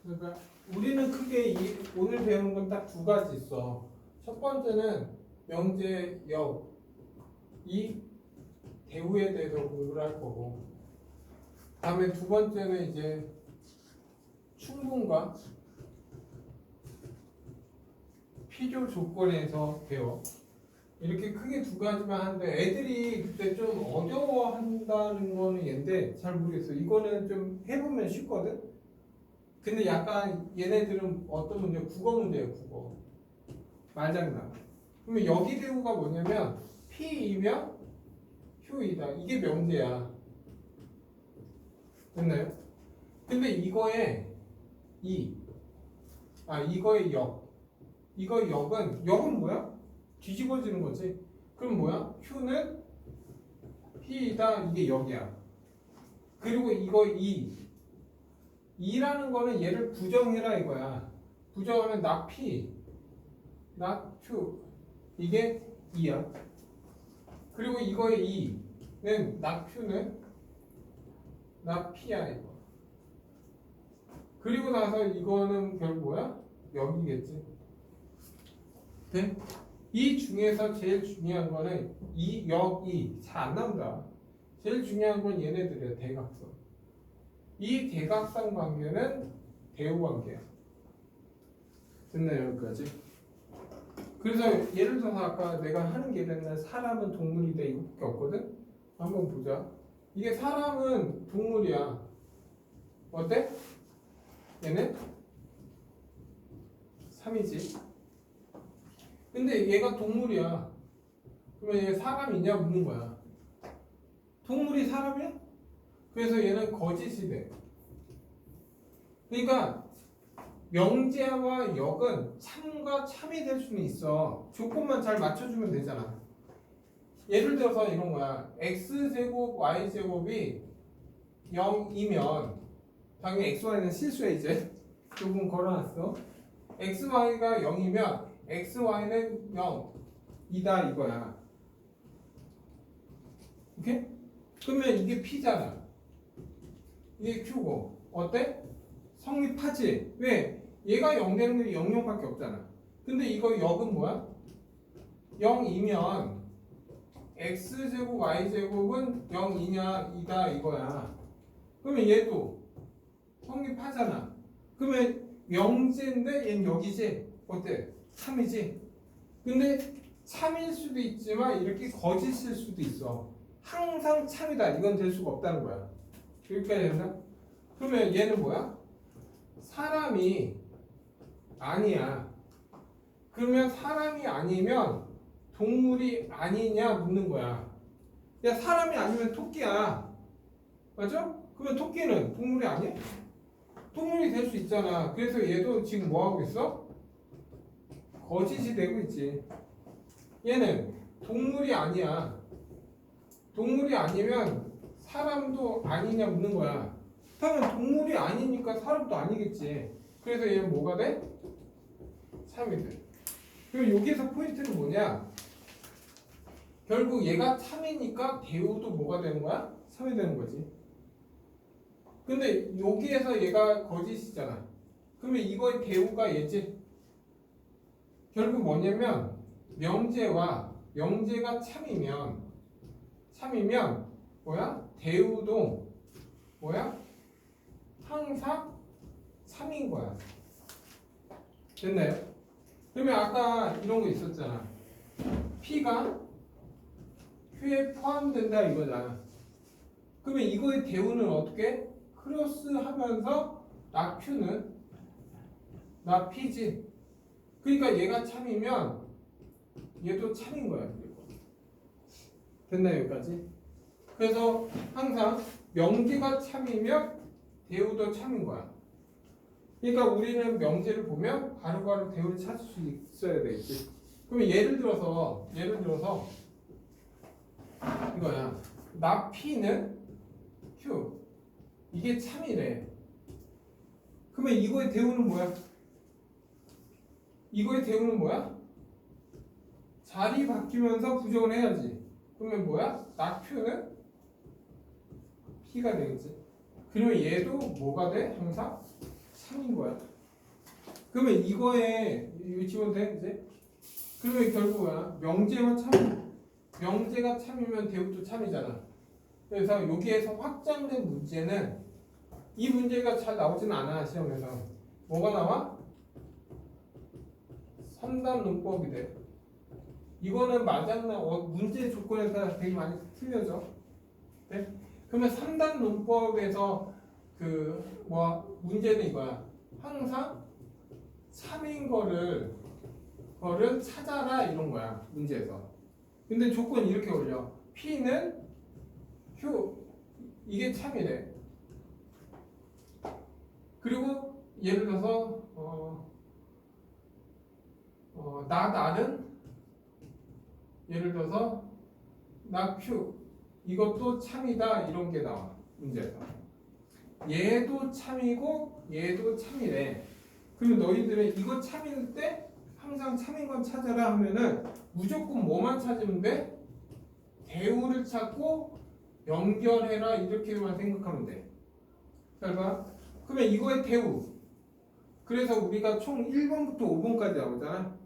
그러니까 우리는 크게 오늘 배우는 건 딱 두 가지 있어. 첫 번째는 명제 역, 이 대우에 대해서 공부를 할 거고, 다음에 두 번째는 이제 충분과 필요 조건에서 배워. 이렇게 크게 두 가지만 하는데 애들이 그때 좀 어려워한다는 거는 얘인데 잘 모르겠어. 이거는 좀 해보면 쉽거든. 근데 약간 얘네들은 어떤 문제? 국어 문제예요, 국어. 말장난. 그러면 여기 대우가 뭐냐면 P이면 Q이다. 이게 명제야. 됐나요? 근데 이거에 이거의 역. 이거 역은 뭐야? 뒤집어지는 거지. 그럼 뭐야? Q는 P이다. 이게 역이야. 그리고 이거 이라는 거는 얘를 부정해라 이거야. 부정하면 not P, not Q. 이게 2야. 그리고 이거의 2는 not Q는 not P야 이거. 그리고 나서 이거는 결국 뭐야? 역이겠지. 네? 이 중에서 제일 중요한 거는 이 역이 잘 안 나온다. 제일 중요한 건 얘네들이야. 대각선. 이 대각선 관계는 대우 관계야. 됐나요? 여기까지? 그래서 예를 들어서 아까 내가 하는 게 맨날 사람은 동물이다 이거밖에 없거든? 한번 보자. 이게 사람은 동물이야. 어때? 얘는 3이지. 근데 얘가 동물이야. 그러면 얘 사람이냐 묻는 거야. 동물이 사람이야? 그래서 얘는 거짓이 돼. 그러니까 명제와 역은 참과 참이 될 수는 있어. 조건만 잘 맞춰주면 되잖아. 예를 들어서 이런 거야. x제곱 y제곱이 0이면 당연히 xy는 실수야 이제. 조금 걸어놨어. xy가 0이면 xy는 0이다 이거야. 오케이? 그러면 이게 p잖아. 이게 q고. 어때? 성립하지? 왜? 얘가 0 되는 게 0, 0밖에 없잖아. 근데 이거 역은 뭐야? 0이면 x제곱 y제곱은 0이냐 2다 이거야. 그러면 얘도 성립하잖아. 그러면 명제인데 얘는 여기지? 어때? 3이지? 근데 참일 수도 있지만 이렇게 거짓일 수도 있어. 항상 참이다. 이건 될 수가 없다는 거야. 여기까지 됐나? 그러면 얘는 뭐야? 사람이 아니야. 그러면 사람이 아니면 동물이 아니냐 묻는 거야. 야, 사람이 아니면 토끼야. 맞아? 그러면 토끼는 동물이 아니야? 동물이 될 수 있잖아. 그래서 얘도 지금 뭐 하고 있어? 거짓이 되고 있지. 얘는 동물이 아니야. 동물이 아니면 사람도 아니냐 묻는 거야. 그러면 동물이 아니니까 사람도 아니겠지. 그래서 얘는 뭐가 돼? 3이 돼. 그럼 여기에서 포인트는 뭐냐? 결국 얘가 3이니까 대우도 뭐가 되는 거야? 3이 되는 거지. 근데 여기에서 얘가 거짓이잖아. 그러면 이거의 대우가 얘지. 결국 뭐냐면 명제가 참이면 뭐야? 대우도 뭐야? 항상 3인 거야. 됐나요? 그러면 아까 이런 거 있었잖아. P가 Q에 포함된다 이거잖아. 그러면 이거의 대우는 어떻게? 크로스 하면서 나 Q는 나 P지. 그러니까 얘가 참이면 얘도 참인 거야. 됐나요? 여기까지? 그래서 항상 명제가 참이면 대우도 참인 거야. 그러니까 우리는 명제를 보면 바로바로 대우를 찾을 수 있어야 되겠지. 그러면 예를 들어서 이거야. 나 P는 Q. 이게 참이래. 그러면 이거의 대우는 뭐야? 이거의 대우는 뭐야? 자리 바뀌면서 부정을 해야지. 그러면 뭐야? 나 Q는 P가 되겠지. 그러면 얘도 뭐가 돼? 항상 참인 거야. 그러면 이거에 이거 집어도 돼 이제? 그러면 결국 뭐야? 명제가 참이면 대우도 참이잖아. 그래서 여기에서 확장된 문제는 이 문제가 잘 나오지는 않아 시험에서. 뭐가 나와? 3단 논법이 돼. 이거는 맞았나? 문제 조건에 따라 되게 많이 틀려져. 네? 그러면 3단 논법에서 문제는 이거야. 항상 참인 거를 찾아라 이런 거야 문제에서. 근데 조건이 이렇게 올려. P는 Q 이게 참이래. 그리고 예를 들어서 나는 예를 들어서 나 Q 이것도 참이다 이런 게 나와 문제에서. 얘도 참이고 얘도 참이래. 그러면 너희들은 이거 참일 때 항상 참인 건 찾아라 하면은 무조건 뭐만 찾으면 돼? 대우를 찾고 연결해라 이렇게만 생각하면 돼. 잘 봐. 그러면 이거의 대우. 그래서 우리가 총 1번부터 5번까지 나오잖아.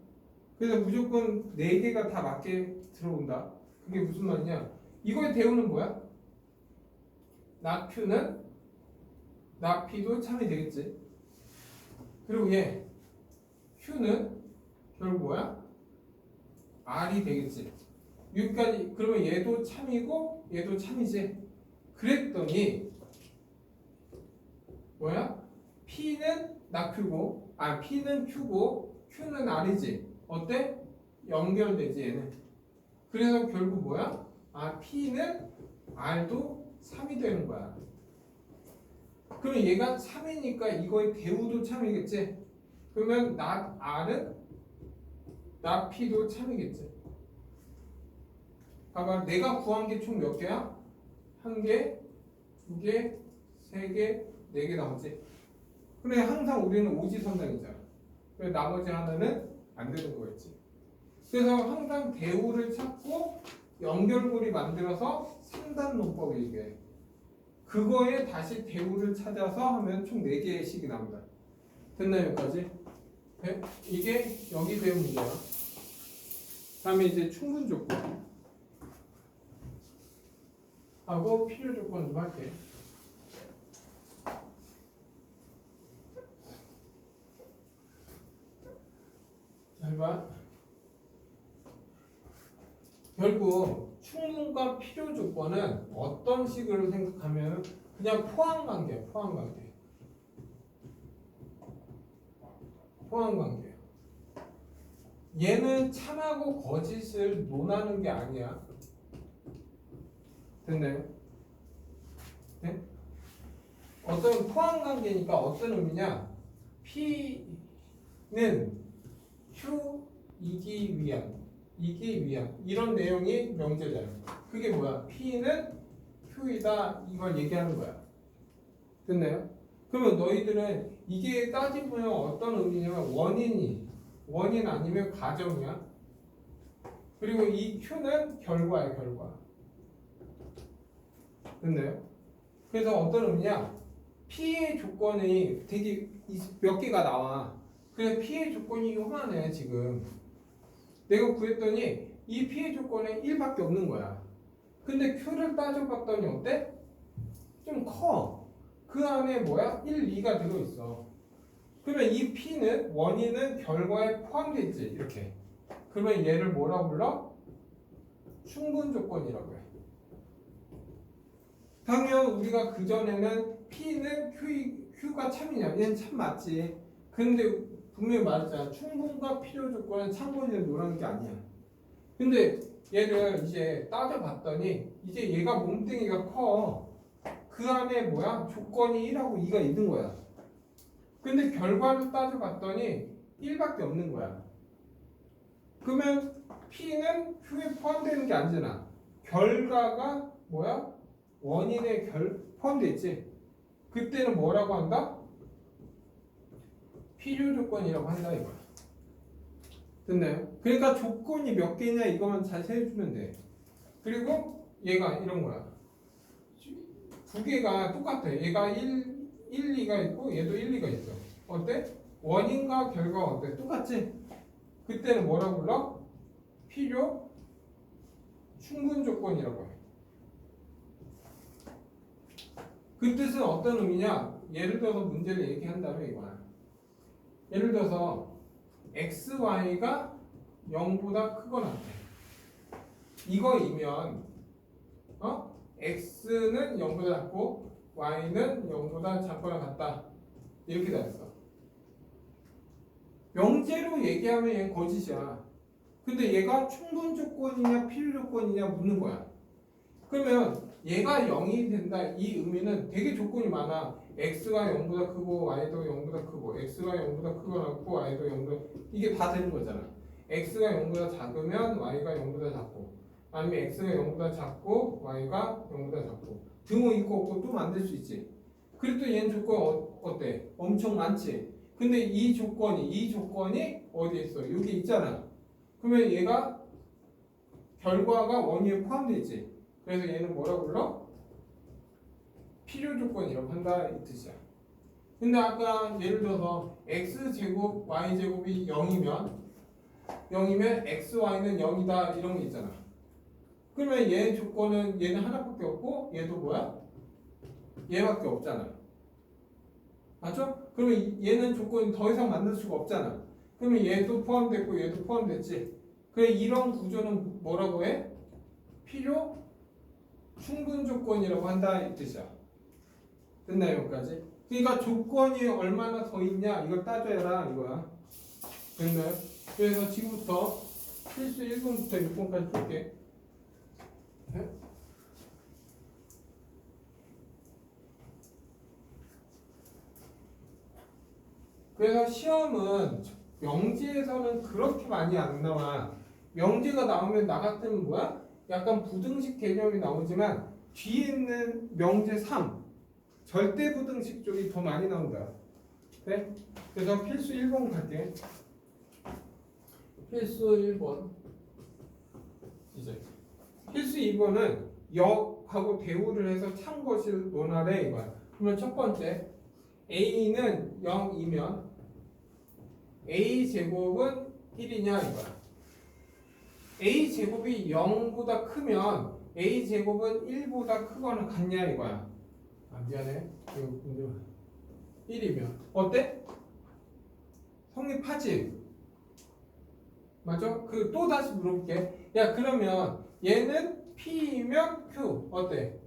그래서 무조건 4개가 다 맞게 들어온다. 그게 무슨 말이냐? 이거의 대우는 뭐야? 나 Q는 나 P도 참이 되겠지. 그리고 얘 Q는 결국 뭐야? R이 되겠지. 여기까지. 그러면 얘도 참이고 얘도 참이지. 그랬더니 뭐야? P는 나 Q고 P는 Q고 Q는 R이지. 어때? 연결되지 얘는. 그래서 결국 뭐야? P는 R도 3이 되는 거야. 그러면 얘가 참이니까 이거의 대우도 참이겠지. 그러면 나 R은 나 P도 참이겠지. 봐봐. 내가 구한 게 총 몇 개야? 1개, 2개, 3개, 4개 나오지. 그래 항상 우리는 오지선상이잖아. 그래 나머지 하나는 안 되는 거였지. 그래서 항상 대우를 찾고 연결고리 만들어서 3단 논법을 얘기해. 그거에 다시 대우를 찾아서 하면 총 4개씩이 나옵니다. 됐나요 여기까지? 네? 이게 여기 배운 문제야. 다음에 이제 충분 조건 하고 필요 조건 좀 할게. 잘 봐. 결국 충분과 필요 조건은 어떤 식으로 생각하면 그냥 포함관계야. 포함관계. 포함관계. 얘는 참하고 거짓을 논하는 게 아니야. 됐나요? 네? 어떤 포함관계니까 어떤 의미냐? P는 Q이기 위한 이런 내용이 명제잖아. 그게 뭐야? P는 Q이다 이걸 얘기하는 거야. 됐나요? 그러면 너희들은 이게 따지면 어떤 의미냐면 원인 아니면 가정이야. 그리고 이 Q는 결과야. 결과. 됐나요? 그래서 어떤 의미냐? P의 조건이 되게 몇 개가 나와. 그래서 P의 조건이 요만해 지금. 내가 구했더니 이 P의 조건에 1밖에 없는 거야. 근데 Q를 따져봤더니 어때? 좀 커. 그 안에 뭐야? 1, 2가 들어있어. 그러면 이 P는 원인은 결과에 포함되어 있지. 이렇게. 그러면 얘를 뭐라고 불러? 충분 조건이라고 해. 당연 우리가 그전에는 P는 Q가 참이냐? 얘는 참 맞지. 근데 분명히 말했잖아. 충분과 필요 조건은 참고인을 논하는 게 아니야. 근데 얘를 이제 따져봤더니 이제 얘가 몸뚱이가 커. 그 안에 뭐야? 조건이 1하고 2가 있는 거야. 근데 결과를 따져봤더니 1밖에 없는 거야. 그러면 P는 Q에 포함되는 게 아니잖아. 결과가 뭐야? 원인에 포함되어 있지. 그때는 뭐라고 한다? 필요 조건이라고 한다 이거야. 됐나요? 그러니까 조건이 몇 개냐 이거만 잘 세주면 돼. 그리고 얘가 이런 거야. 두 개가 똑같아. 얘가 1, 2가 있고 얘도 1, 2가 있어. 어때? 원인과 결과가 어때? 똑같지? 그때는 뭐라고 불러? 필요 충분 조건이라고 해. 그 뜻은 어떤 의미냐? 예를 들어서 문제를 얘기한다면 이거야. 예를 들어서 x, y가 0보다 크거나 같아. 이거이면 x는 0보다 작고 y는 0보다 작거나 같다. 이렇게 돼 있어. 명제로 얘기하면 얘는 거짓이야. 근데 얘가 충분 조건이냐 필요 조건이냐 묻는 거야. 그러면 얘가 0이 된다 이 의미는 되게 조건이 많아. x가 0보다 크고 y도 0보다 크고 x가 0보다 크거나 같고 y도 0보다 이게 다 되는 거잖아. x가 0보다 작으면 y가 0보다 작고 아니면 x가 0보다 작고 y가 0보다 작고 등호 있고 없고 또 만들 수 있지. 그래도 얘는 조건 어때? 엄청 많지. 근데 이 조건이 어디에 있어? 여기 있잖아. 그러면 얘가 결과가 원인에 포함되어 있지. 그래서 얘는 뭐라고 불러? 필요 조건이라고 한다 이 뜻이야. 근데 아까 예를 들어서 x제곱 y제곱이 0이면 xy는 0이다 이런 게 있잖아. 그러면 얘 조건은 얘는 하나밖에 없고 얘도 뭐야? 얘밖에 없잖아. 맞죠? 그러면 얘는 조건이 더 이상 만들 수가 없잖아. 그러면 얘도 포함됐고 얘도 포함됐지. 그래 이런 구조는 뭐라고 해? 필요 충분 조건이라고 한다 이 뜻이야. 됐나요 여기까지? 그러니까 조건이 얼마나 더 있냐 이걸 따져라 이거야. 됐나요? 그래서 지금부터 필수 1번부터 6번까지 볼게. 네? 그래서 시험은 명제에서는 그렇게 많이 안 나와. 명제가 나오면 나 같으면 뭐야? 약간 부등식 개념이 나오지만 뒤에 있는 명제 3 절대 부등식 쪽이 더 많이 나온다. 네? 그래서 필수 1번 갈게. 필수 1번 이제 필수 2번은 역하고 대우를 해서 참것을 논하래 이거야. 그러면 첫 번째 a는 0이면 a제곱은 1이냐 이거야. a제곱이 0보다 크면 a제곱은 1보다 크거나 같냐 이거야. 아 미안해. 이거 1이면 어때? 성립하지? 맞죠? 그 또 다시 물어볼게. 야 그러면 얘는 P이면 Q 어때?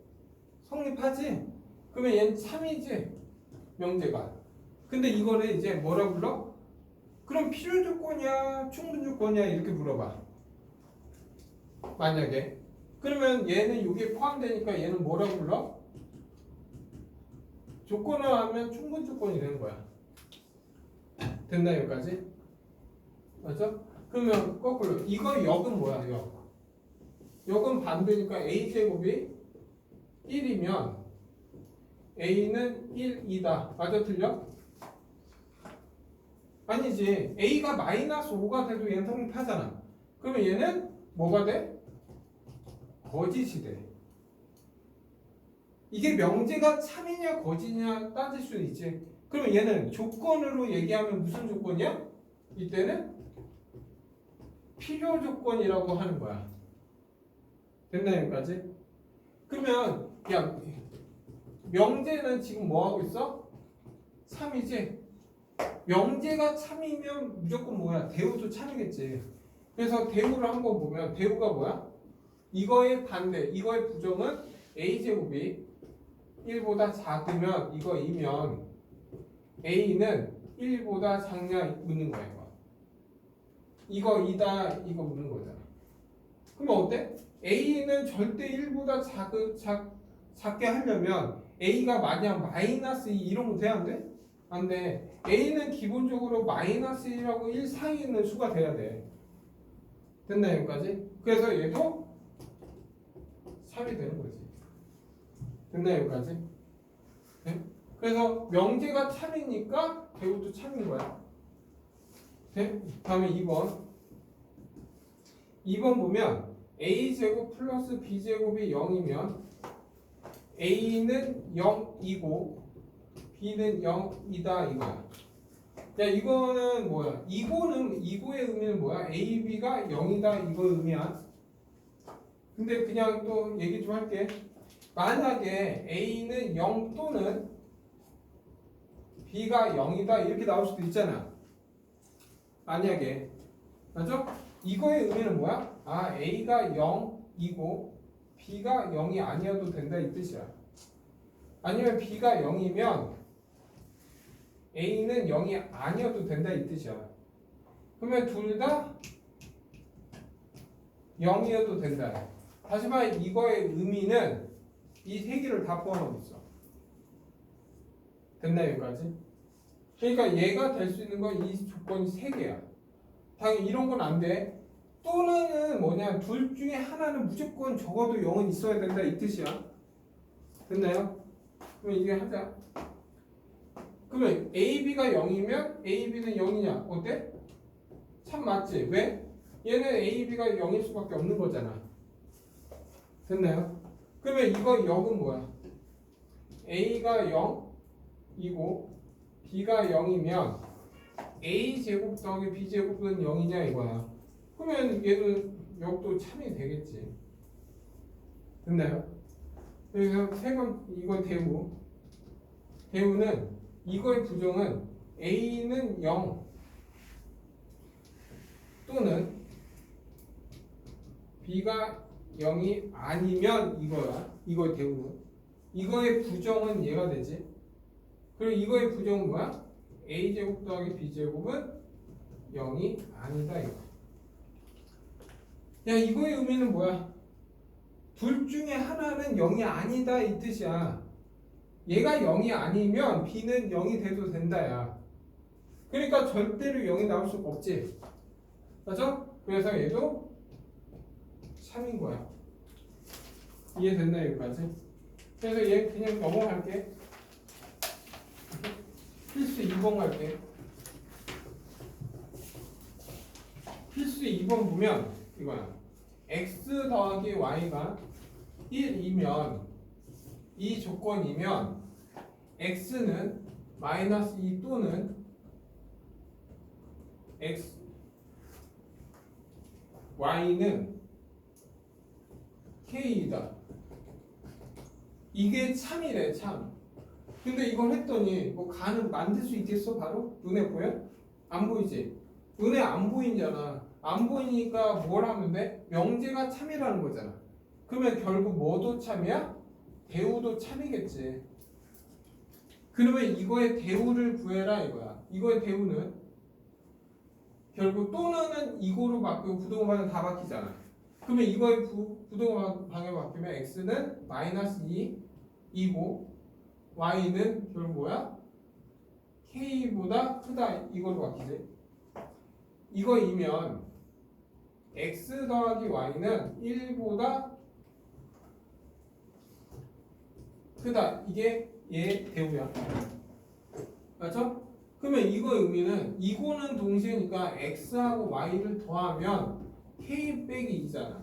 성립하지? 그러면 얘는 참이지? 명제가. 근데 이거를 이제 뭐라 불러? 그럼 필요 조건이야? 충분 조건이야? 이렇게 물어봐. 만약에 그러면 얘는 여기에 포함되니까 얘는 뭐라 불러? 조건을 하면 충분 조건이 되는 거야. 됐나 여기까지? 맞죠? 그러면 거꾸로 이거 역은 뭐야? 역은 반대니까 a제곱이 1이면 a는 1이다. 맞아 틀려? 아니지. a가 마이너스 5가 돼도 얘는 성립하잖아. 그러면 얘는 뭐가 돼? 거짓이 돼. 이게 명제가 참이냐 거짓이냐 따질 수 있지. 그러면 얘는 조건으로 얘기하면 무슨 조건이야? 이때는 필요 조건이라고 하는 거야. 됐나 여기까지? 그러면 야 명제는 지금 뭐 하고 있어? 참이지? 명제가 참이면 무조건 뭐야? 대우도 참이겠지. 그래서 대우를 한번 보면 대우가 뭐야? 이거의 반대, 이거의 부정은 a제곱이 1보다 작으면 이거이면 a는 1보다 작냐 묻는 거야. 이거이다 이거 묻는 거잖아. 그럼 어때? a는 절대 1보다 작게 하려면 a가 만약 마이너스 2 이런 거 돼야 안 돼? 안 돼. a는 기본적으로 마이너스 1하고 1 사이에 있는 수가 돼야 돼. 됐나 여기까지? 그래서 얘도 3이 되는 거지. 됐나 여기까지? 네? 그래서 명제가 참이니까 대우도 참인 거야. 네? 다음에 2번. 2번 보면 a제곱 플러스 b제곱이 0이면 a는 0이고 b는 0이다 이거야. 야 이거는 뭐야? 이거의 의미는 뭐야? A, B가 0이다 이거 의미야. 근데 그냥 또 얘기 좀 할게. 만약에 A는 0 또는 B가 0이다 이렇게 나올 수도 있잖아. 만약에 맞죠? 이거의 의미는 뭐야? 아 A가 0이고 B가 0이 아니어도 된다 이 뜻이야. 아니면 B가 0이면 A는 0이 아니어도 된다 이 뜻이야. 그러면 둘 다 0이어도 된다. 다시 말해 이거의 의미는 이 세 개를 다 포함하고 있어. 됐나 여기까지? 그러니까 얘가 될 수 있는 건 이 조건이 세 개야. 당연히 이런 건 안 돼. 또는 뭐냐 둘 중에 하나는 무조건 적어도 0은 있어야 된다 이 뜻이야. 됐나요? 그럼 이게 하자. 그러면 AB가 0이면 AB는 0이냐? 어때? 참 맞지? 왜? 얘는 AB가 0일 수밖에 없는 거잖아. 됐나요? 그러면 이거 역은 뭐야? A가 0이고 B가 0이면 A제곱 더하기 B제곱은 0이냐 이거야. 그러면 얘는 역도 참이 되겠지. 됐나요? 그래서 세번 이거 대우는 이거의 부정은 A는 0 또는 B가 0이 아니면 이거야. 이거의 대우는. 이거의 부정은 얘가 되지. 그리고 이거의 부정은 뭐야? A제곱 더하기 B제곱은 0이 아니다 이거. 야 이거의 의미는 뭐야? 둘 중에 하나는 0이 아니다 이 뜻이야. 얘가 0이 아니면 B는 0이 돼도 된다야. 그러니까 절대로 0이 나올 수가 없지. 맞죠? 그래서 얘도 3인 거야. 이해됐나 여기까지? 그래서 얘 그냥 넘어갈게. 필수 2번 갈게. 필수 2번 보면 이거야. x 더하기 y가 1이면 이 조건이면 x는 마이너스 2 또는 x y는 k이다. 이게 참이래 참. 근데 이걸 했더니 뭐 가는 만들 수 있겠어 바로? 눈에 보여? 안 보이지? 눈에 안 보이잖아. 안 보이니까 뭘 하면 돼? 명제가 참이라는 거잖아. 그러면 결국 뭐도 참이야? 대우도 참이겠지. 그러면 이거의 대우를 구해라 이거야. 이거의 대우는 결국 또는 이거로 바뀌고 부동반은 다 바뀌잖아. 그러면 이거의 부동반 방에 바뀌면 x는 마이너스 2이고 y는 결국 뭐야? k보다 크다 이걸로 바뀌지. 이거이면 x 더하기 y는 1보다 크다. 이게 얘 대우야. 맞죠? 그러면 이거 의미는 이거는 동시에니까 x하고 y를 더하면 k 빼기 2잖아.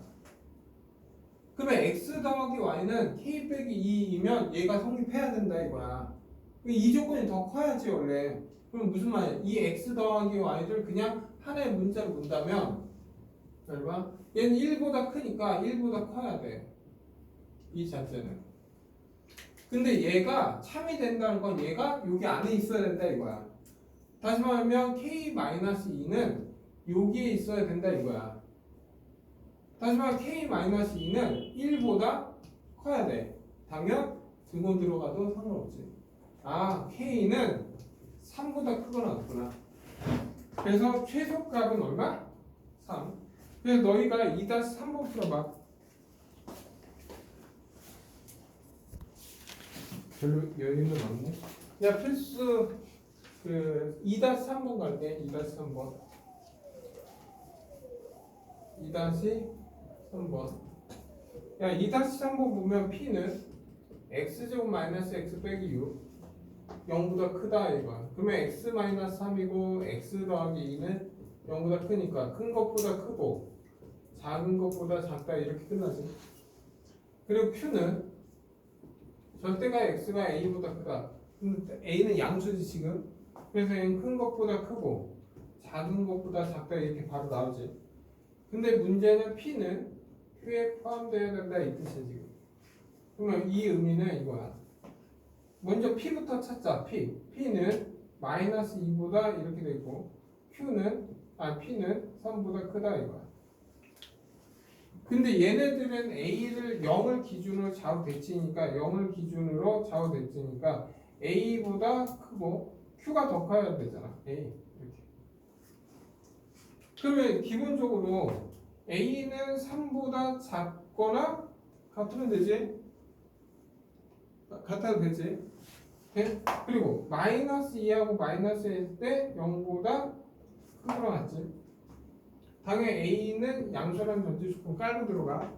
그러면 x 더하기 y는 k 빼기 2이면 얘가 성립해야 된다 이거야. 이 조건이 더 커야지 원래. 그럼 무슨 말이야? 이 x 더하기 y를 그냥 하나의 문자로 본다면 잘 봐. 얘는 1보다 크니까 1보다 커야 돼. 이 자체는. 근데 얘가 참이 된다는 건 얘가 여기 안에 있어야 된다 이거야. 다시 말하면 k-2는 여기에 있어야 된다 이거야. 다시 말하면 k-2는 1보다 커야 돼. 당연 등호 들어가도 상관없지. 아 k는 3보다 크거나 같구나. 그래서 최소값은 얼마? 3. 그래서 너희가 2-3번 풀어봐. 별로 여유는 없네. 야 필수 2-3번 갈게. 2-3번. 2-3번. 야 2-3번 보면 p는 x제곱 마이너스 x 빼기 6 0보다 크다 이거. 그러면 x 마이너스 3이고 x 더하기 2는 0보다 크니까 큰 것보다 크고 작은 것보다 작다 이렇게 끝나지. 그리고 q는 절대가 x가 a보다 크다. 근데 a는 양수지 지금. 그래서 얘는 큰 것보다 크고 작은 것보다 작다 이렇게 바로 나오지. 근데 문제는 P는 Q에 포함되어야 된다 이 뜻이야 지금. 그러면 이 의미는 이거야. 먼저 P부터 찾자. P는 마이너스 2보다 이렇게 되고 P는 3보다 크다 이거야. 근데 얘네들은 A를 0을 기준으로 좌우 대칭이니까 0을 기준으로 좌우 대칭이니까 A보다 크고 Q가 더 커야 되잖아. A 이렇게. 그러면 기본적으로 A는 3보다 작거나 같으면 되지? 같아도 되지? 네? 그리고 마이너스 2하고 마이너스 1일 때 0보다 크거나 같지? 당연히 A는 양수라는 전제 조건 깔고 들어가.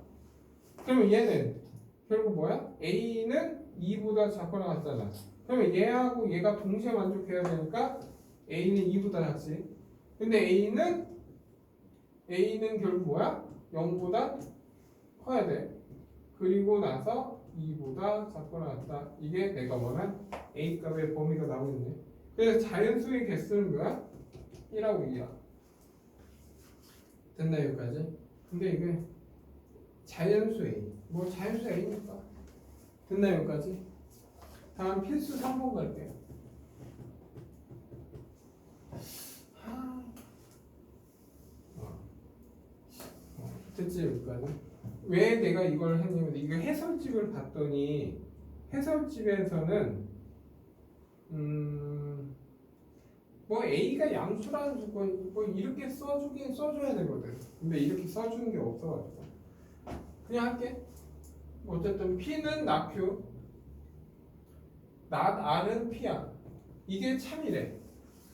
그러면 얘는 결국 뭐야? A는 2보다 작거나 같잖아. 그러면 얘하고 얘가 동시에 만족해야 되니까 A는 2보다 작지. 근데 A는 결국 뭐야? 0보다 커야 돼. 그리고 나서 2보다 작거나 같다. 이게 내가 원한 A 값의 범위가 나오고 있네. 그래서 자연수의 개수는 뭐야? 1하고 2야. 됐나 여기까지? 근데 이게 자연수 A. 뭐 자연수 A니까. 됐나 여기까지? 다음 필수 3번 갈게요. 됐지 여기까지? 왜 내가 이걸 했냐면 이거 해설집을 봤더니 해설집에서는 뭐 A가 양수라는 조건 뭐 이렇게 써주긴 써줘야 되거든. 근데 이렇게 써주는 게 없어가지고 그냥 할게. 어쨌든 P는 나Q, not R은 P야. 이게 참이래.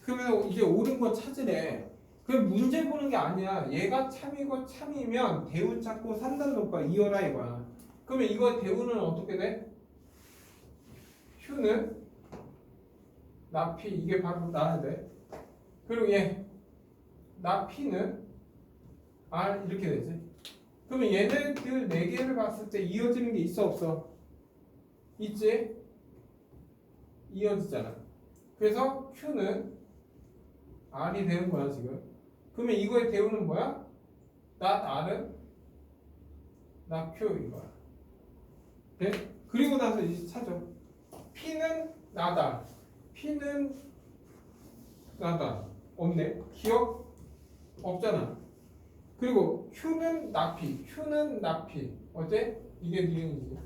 그러면 이제 옳은 거 찾으래. 그럼 문제 보는 게 아니야. 얘가 참이고 참이면 대우 찾고 산단론과 이어라 이거야. 그러면 이거 대우는 어떻게 돼? Q는 나 P 이게 바로 나야 돼. 그리고 나 P는 R 이렇게 되지. 그러면 얘네들 네 개를 봤을 때 이어지는 게 있어 없어? 있지? 이어지잖아. 그래서 Q는 R이 되는 거야 지금. 그러면 이거의 대우는 뭐야? not R은 not Q 이거야. 네? 그리고 나서 이제 찾아. P는 not R. P는 not R. 없네. 기억 없잖아. 그리고 Q는 not P. Q는 not P. 어때? 이게 니은이지.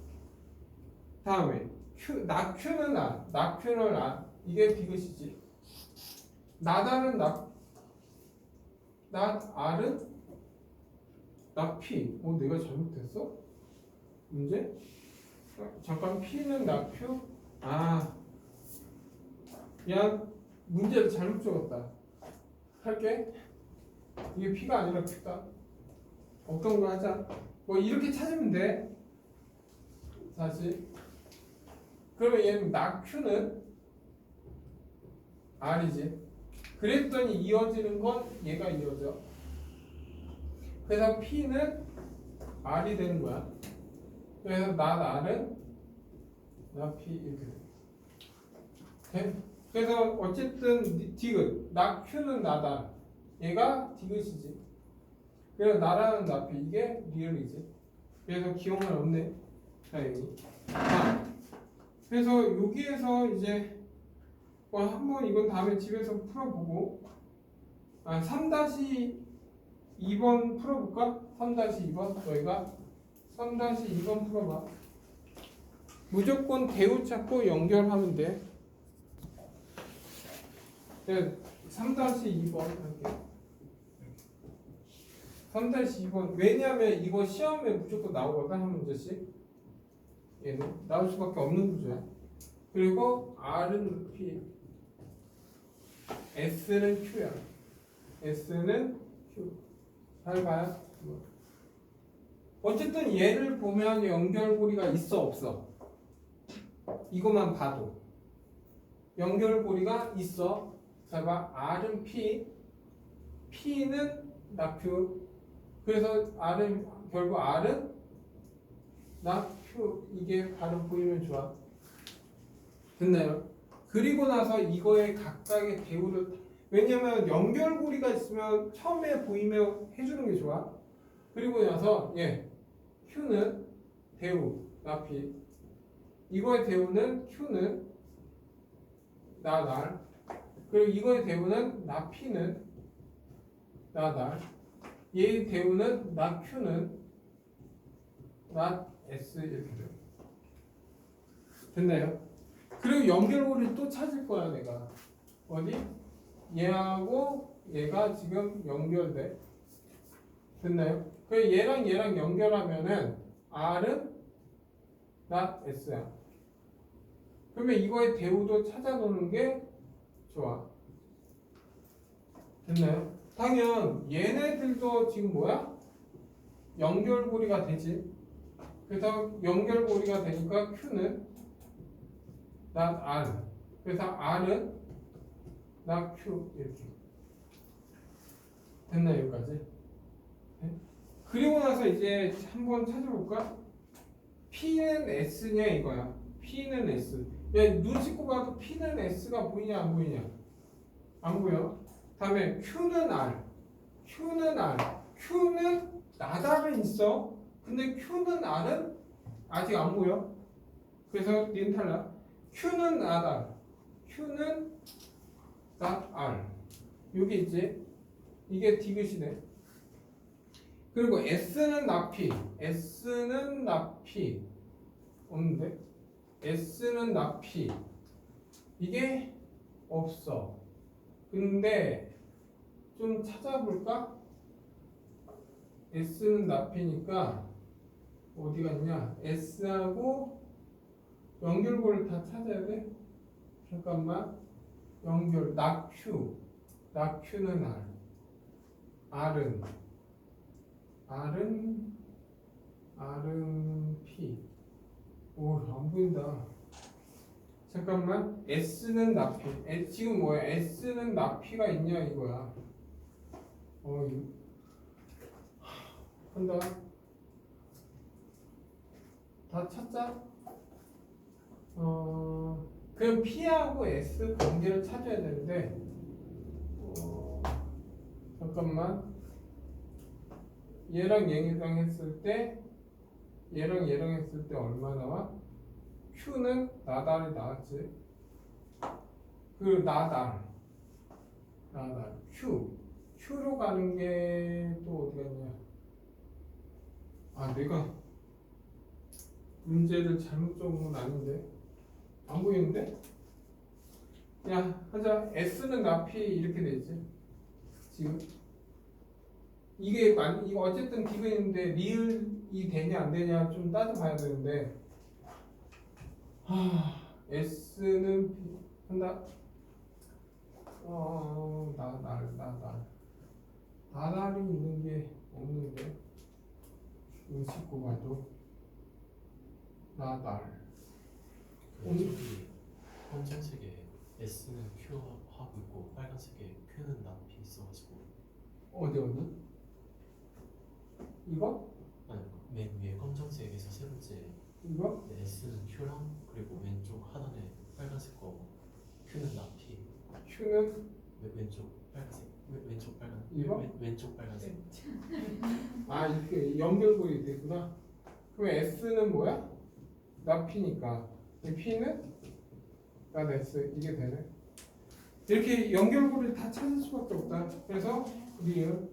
다음에 not Q는 R. not Q는 R. 이게 디귿이지. not R은 not R은 not P. 내가 잘못했어? 문제? 잠깐 P는 not Q? 그냥 문제를 잘못 적었다. 할게. 이게 P가 아니라 Q다. 없던 거 하자. 뭐 이렇게 찾으면 돼. 다시. 그러면 얘는 not Q는 R이지. 그랬더니 이어지는 건 얘가 이어져. 그래서 P는 R이 되는 거야. 그래서 not R은 not P 이렇게 돼. 그래서 어쨌든 디귿, not Q는 not R. 얘가 디귿이지. 그래서 나라는 not P 이게 리얼이지. 그래서 기억은 없네. 다행히. 그래서 여기에서 이제 한번 이건 다음에 집에서 풀어보고 3-2번 풀어볼까? 3-2번 너희가 3-2번 풀어봐. 무조건 대우 찾고 연결하면 돼. 3-2번 할게. 3-2번 왜냐면 이거 시험에 무조건 나오거든. 한 문제씩. 얘는 나올 수밖에 없는 구조야. 그리고 R은 P, S는 Q야. S는 Q. 잘 봐요. 어쨌든 얘를 보면 연결고리가 있어 없어? 이것만 봐도 연결고리가 있어. 잘 봐. R은 P, P는 not Q. 그래서 결국 R은 not Q. 이게 바로 보이면 좋아. 됐나요? 그리고 나서 이거의 각각의 대우를 왜냐면 연결고리가 있으면 처음에 보이면 해주는 게 좋아. 그리고 나서 Q는 대우 나피 이거의 대우는 Q는 나날 그리고 이거의 대우는 나피는 나날 얘의 대우는 나Q는 나 S 이렇게 돼요. 됐나요? 그리고 연결고리를 또 찾을 거야 내가 어디? 얘하고 얘가 지금 연결돼 됐나요? 그래서 얘랑 연결하면은 R은 not S야 그러면 이거의 대우도 찾아놓는 게 좋아 됐나요? 당연 얘네들도 지금 뭐야? 연결고리가 되지 그래서 연결고리가 되니까 Q는 not R 그래서 R은 not Q 이렇게 됐나요? 여기까지? 네? 그리고 나서 이제 한번 찾아볼까? P는 S냐 이거야 P는 S 야, 눈 씻고 봐도 P는 S가 보이냐 안 보이냐 안 보여 다음에 Q는 R Q는 R Q는 나달은 있어 근데 Q는 R은 아직 안 보여 그래서 닌 탈락 Q는 나달 Q는 not R 여기 있지 이게 디귿이네 그리고 S는 나피 S는 나피 없는데 S는 나피 이게 없어 근데 좀 찾아볼까? S는 나피니까 어디 갔냐 S하고 연결고리를 다 찾아야 돼 잠깐만 연결 낙Q 낙Q는 R R은 P 오 안 보인다 잠깐만 S는 나피 지금 뭐야 S는 나피가 있냐 이거야 한다 다 찾자 그럼 P하고 S 관계를 찾아야 되는데 잠깐만 얘랑 했을 때 얘랑 했을 때 얼마 나와? Q는 나달이 나왔지 그 나달 Q로 가는 게 또 어디 갔냐 아 내가 문제를 잘못 적은 건 아닌데 안 보이는데? 야 하자 S는 나피 이렇게 되지 지금 이거 어쨌든 디귿인데 리을이 되냐 안 되냐 좀 따져봐야 되는데 S는 P 한다 나달이 있는 게 없는데 눈 씻고 봐도 나달 저기 검정색에 S는 Q 하고 있고 빨간색에 Q는 나피 있어가지고 어디 이거? 아니 맨 위에 검정색에서 세 번째 이거? S는 Q랑 그리고 왼쪽 하단에 빨간색 거 Q는 나피 Q는 왼쪽 빨간색 왼쪽 빨간 이거? 왼쪽 빨간색 아 이렇게 연결고리 됐구나 그럼 S는 뭐야? 나피니까 P는 나 S 이게 되네 이렇게 연결고리를 다 찾을 수밖에 없다 그래서 리을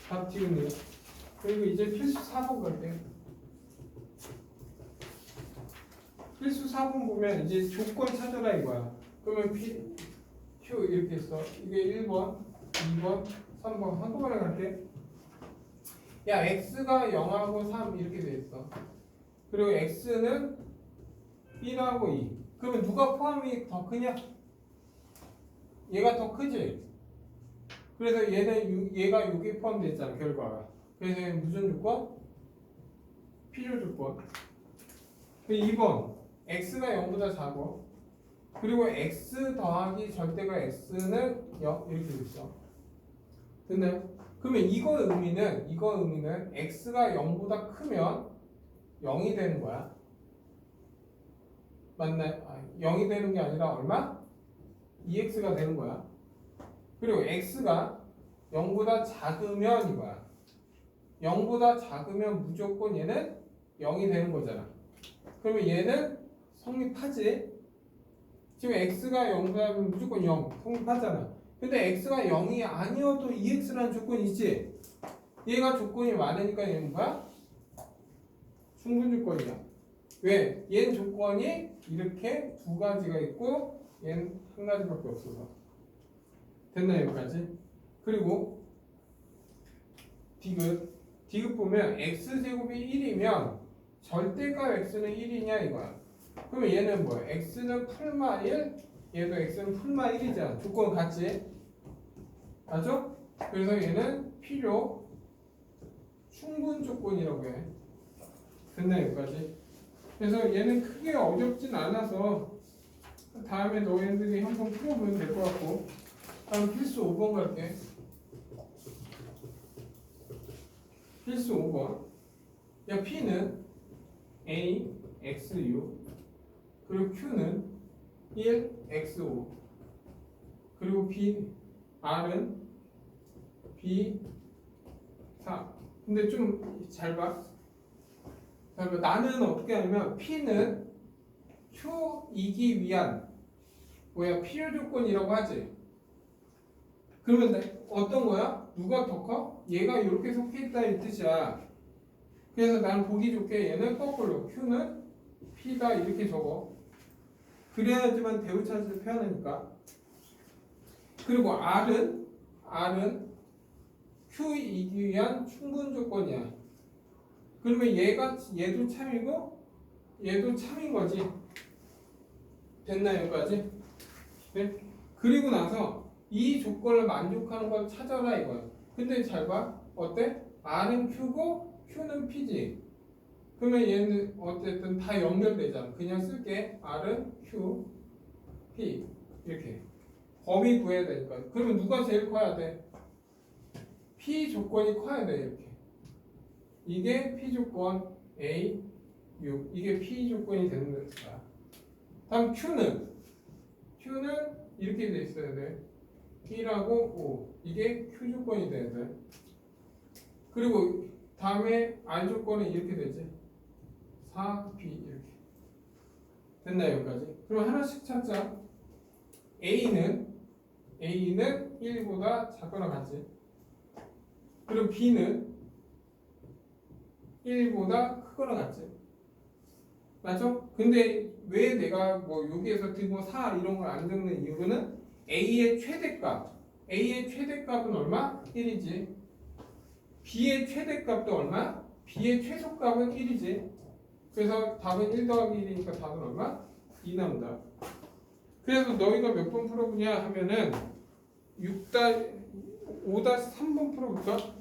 답 지금 그리고 이제 필수 4번 갈게요 필수 4번 보면 이제 조건 찾아라 이거야 그러면 P, Q 이렇게 써 이게 1번 2번 3번 한꺼번에 갈게 야 X가 0하고 3 이렇게 돼 있어 그리고 X는 1하고 2 그러면 누가 포함이 더 크냐? 얘가 더 크지? 그래서 얘가 여기 포함되어 있잖아 결과가 그래서 얘는 무슨 조건? 필요 조건 2번 X가 0보다 작아 그리고 X 더하기 절대가 X는 0 이렇게 돼 있어 됐나요? 그러면 이거 의미는 X가 0보다 크면 0이 되는 거야 맞나? 0이 되는 게 아니라 얼마? 2x가 되는 거야. 그리고 x가 0보다 작으면 이거야. 0보다 작으면 무조건 얘는 0이 되는 거잖아. 그러면 얘는 성립하지. 지금 x가 0보다 무조건 0 성립하잖아. 근데 x가 0이 아니어도 2x라는 조건이 있지. 얘가 조건이 많으니까 얘는 뭐야? 충분 조건이야. 왜? 얘는 조건이 이렇게 두 가지가 있고 얘는 한 가지밖에 없어서. 됐나 여기까지? 그리고 디귿 보면 x제곱이 1이면 절대값 x는 1이냐 이거야. 그러면 얘는 뭐야? x는 풀마 1, 얘도 x는 풀마 1이잖아. 조건 같지? 맞죠? 그래서 얘는 필요 충분 조건이라고 해. 됐나 여기까지? 그래서 얘는 크게 어렵진 않아서 다음에 너희들이 한번 풀어보면 될 것 같고, 다음 필수 5번 갈게. 필수 5번. 야, P는 A, X, U, 그리고 Q는 1, X, 5, 그리고 R은 B, 4. 근데 좀 잘 봐. 나는 어떻게 하냐면 P는 Q이기 위한 필요 조건이라고 하지. 그러면 어떤 거야? 누가 더 커? 얘가 이렇게 속해 있다 이 뜻이야. 그래서 나는 보기 좋게 얘는 거꾸로 Q는 P다 이렇게 적어. 그래야지만 대우차례를 표현하니까. 그리고 R은 Q이기 위한 충분 조건이야. 그러면 얘도 참이고 얘도 참인 거지. 됐나 여기까지? 네? 그리고 나서 이 조건을 만족하는 걸 찾아라 이거야. 근데 잘 봐. 어때? R은 Q고 Q는 P지. 그러면 얘는 어쨌든 다 연결되잖아. 그냥 쓸게. R은 Q, P 이렇게. 범위 구해야 되니까. 그러면 누가 제일 커야 돼? P 조건이 커야 돼 이렇게. 이게 P 조건 A, 6. 이게 P 조건이 되는 거야. 다음 Q는 이렇게 돼 있어야 돼. P라고 5. 이게 Q 조건이 돼야 돼. 그리고 다음에 R 조건은 이렇게 되지. 4, B 이렇게. 됐나 여기까지? 그럼 하나씩 찾자. A는 1보다 작거나 같지. 그리고 B는 1보다 크거나 같지. 맞죠? 근데 왜 내가 뭐 여기에서 등호 4 이런 걸 안 적는 이유는 A의 최대값은 얼마? 1이지. B의 최대값도 얼마? B의 최소값은 1이지. 그래서 답은 1 더하기 1이니까 답은 얼마? 2 나온다. 그래서 너희가 몇 번 풀어보냐 하면은 5-3번 풀어볼까?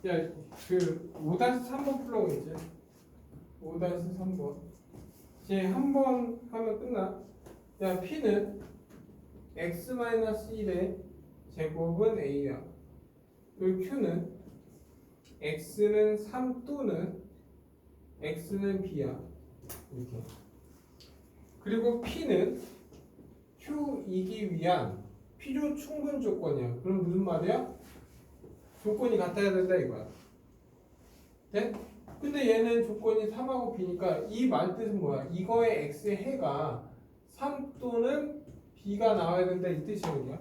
야, 그 5-3번 풀라고 했지. 5-3번. 이제 한 번 하면 끝나. 야, P는 x-1의 제곱은 A야. 그리고 Q는 X는 3 또는 X는 B야. 이렇게. 그리고 P는 Q이기 위한 필요 충분 조건이야. 그럼 무슨 말이야? 조건이 같아야 된다 이거야. 네? 근데 얘는 조건이 3하고 B니까 이 말 뜻은 뭐야? 이거의 X의 해가 3 또는 B가 나와야 된다 이 뜻이거든요.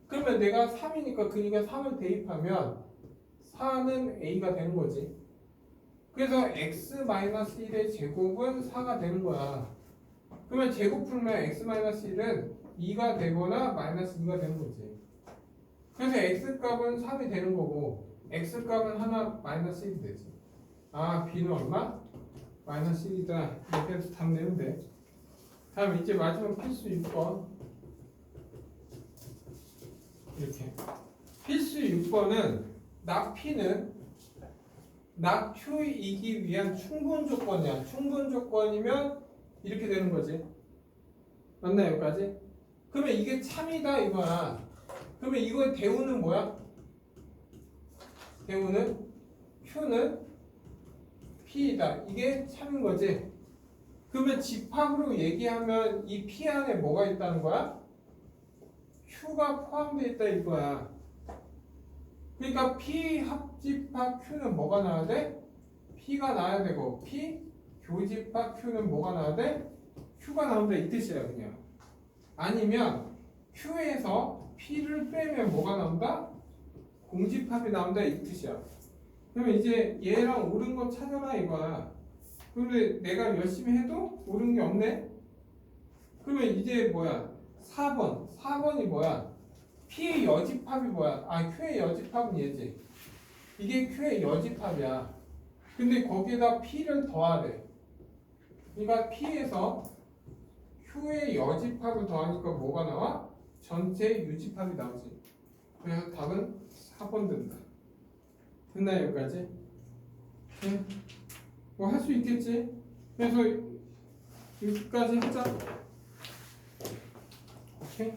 그러면 내가 3이니까 그러니까 3을 대입하면 4는 A가 되는 거지. 그래서 x-1의 제곱은 4가 되는 거야. 그러면 제곱 풀면 x-1은 2가 되거나 마이너스 2가 되는 거지. 그래서 x값은 3이 되는 거고 x값은 하나 마이너스 1이 되지. 아, b는 얼마? 마이너스 1이다. 이렇게 해서 답 내면 돼. 다음 이제 마지막 필수 6번. 이렇게. 필수 6번은 낙 P는 낙 Q이기 위한 충분 조건이야. 충분 조건이면 이렇게 되는 거지. 맞나 여기까지? 그러면 이게 참이다 이거야. 그러면 이거의 대우는 뭐야? 대우는 Q는 P이다. 이게 참인 거지. 그러면 집합으로 얘기하면 이 P 안에 뭐가 있다는 거야? Q가 포함되어 있다 이거야. 그러니까 P 합집합 Q는 뭐가 나와야 돼? P가 나와야 되고 P 교집합 Q는 뭐가 나와야 돼? Q가 나온다 이 뜻이야 그냥. 아니면 Q에서 P를 빼면 뭐가 나온다? 공집합이 나온다 이 뜻이야. 그러면 이제 얘랑 옳은 거 찾아라 이거야. 근데 내가 열심히 해도 옳은 게 없네? 그러면 이제 뭐야? 4번이 뭐야? P의 여집합이 뭐야? 아, Q의 여집합은 얘지. 이게 Q의 여집합이야. 근데 거기에다 P를 더하래. 그러니까 P에서 Q의 여집합을 더하니까 뭐가 나와? 전체 유집합이 나오지. 그래서 답은 4번 된다. 됐나 여기까지? 네. 뭐 할 수 있겠지? 그래서 여기까지 하자. 오케이?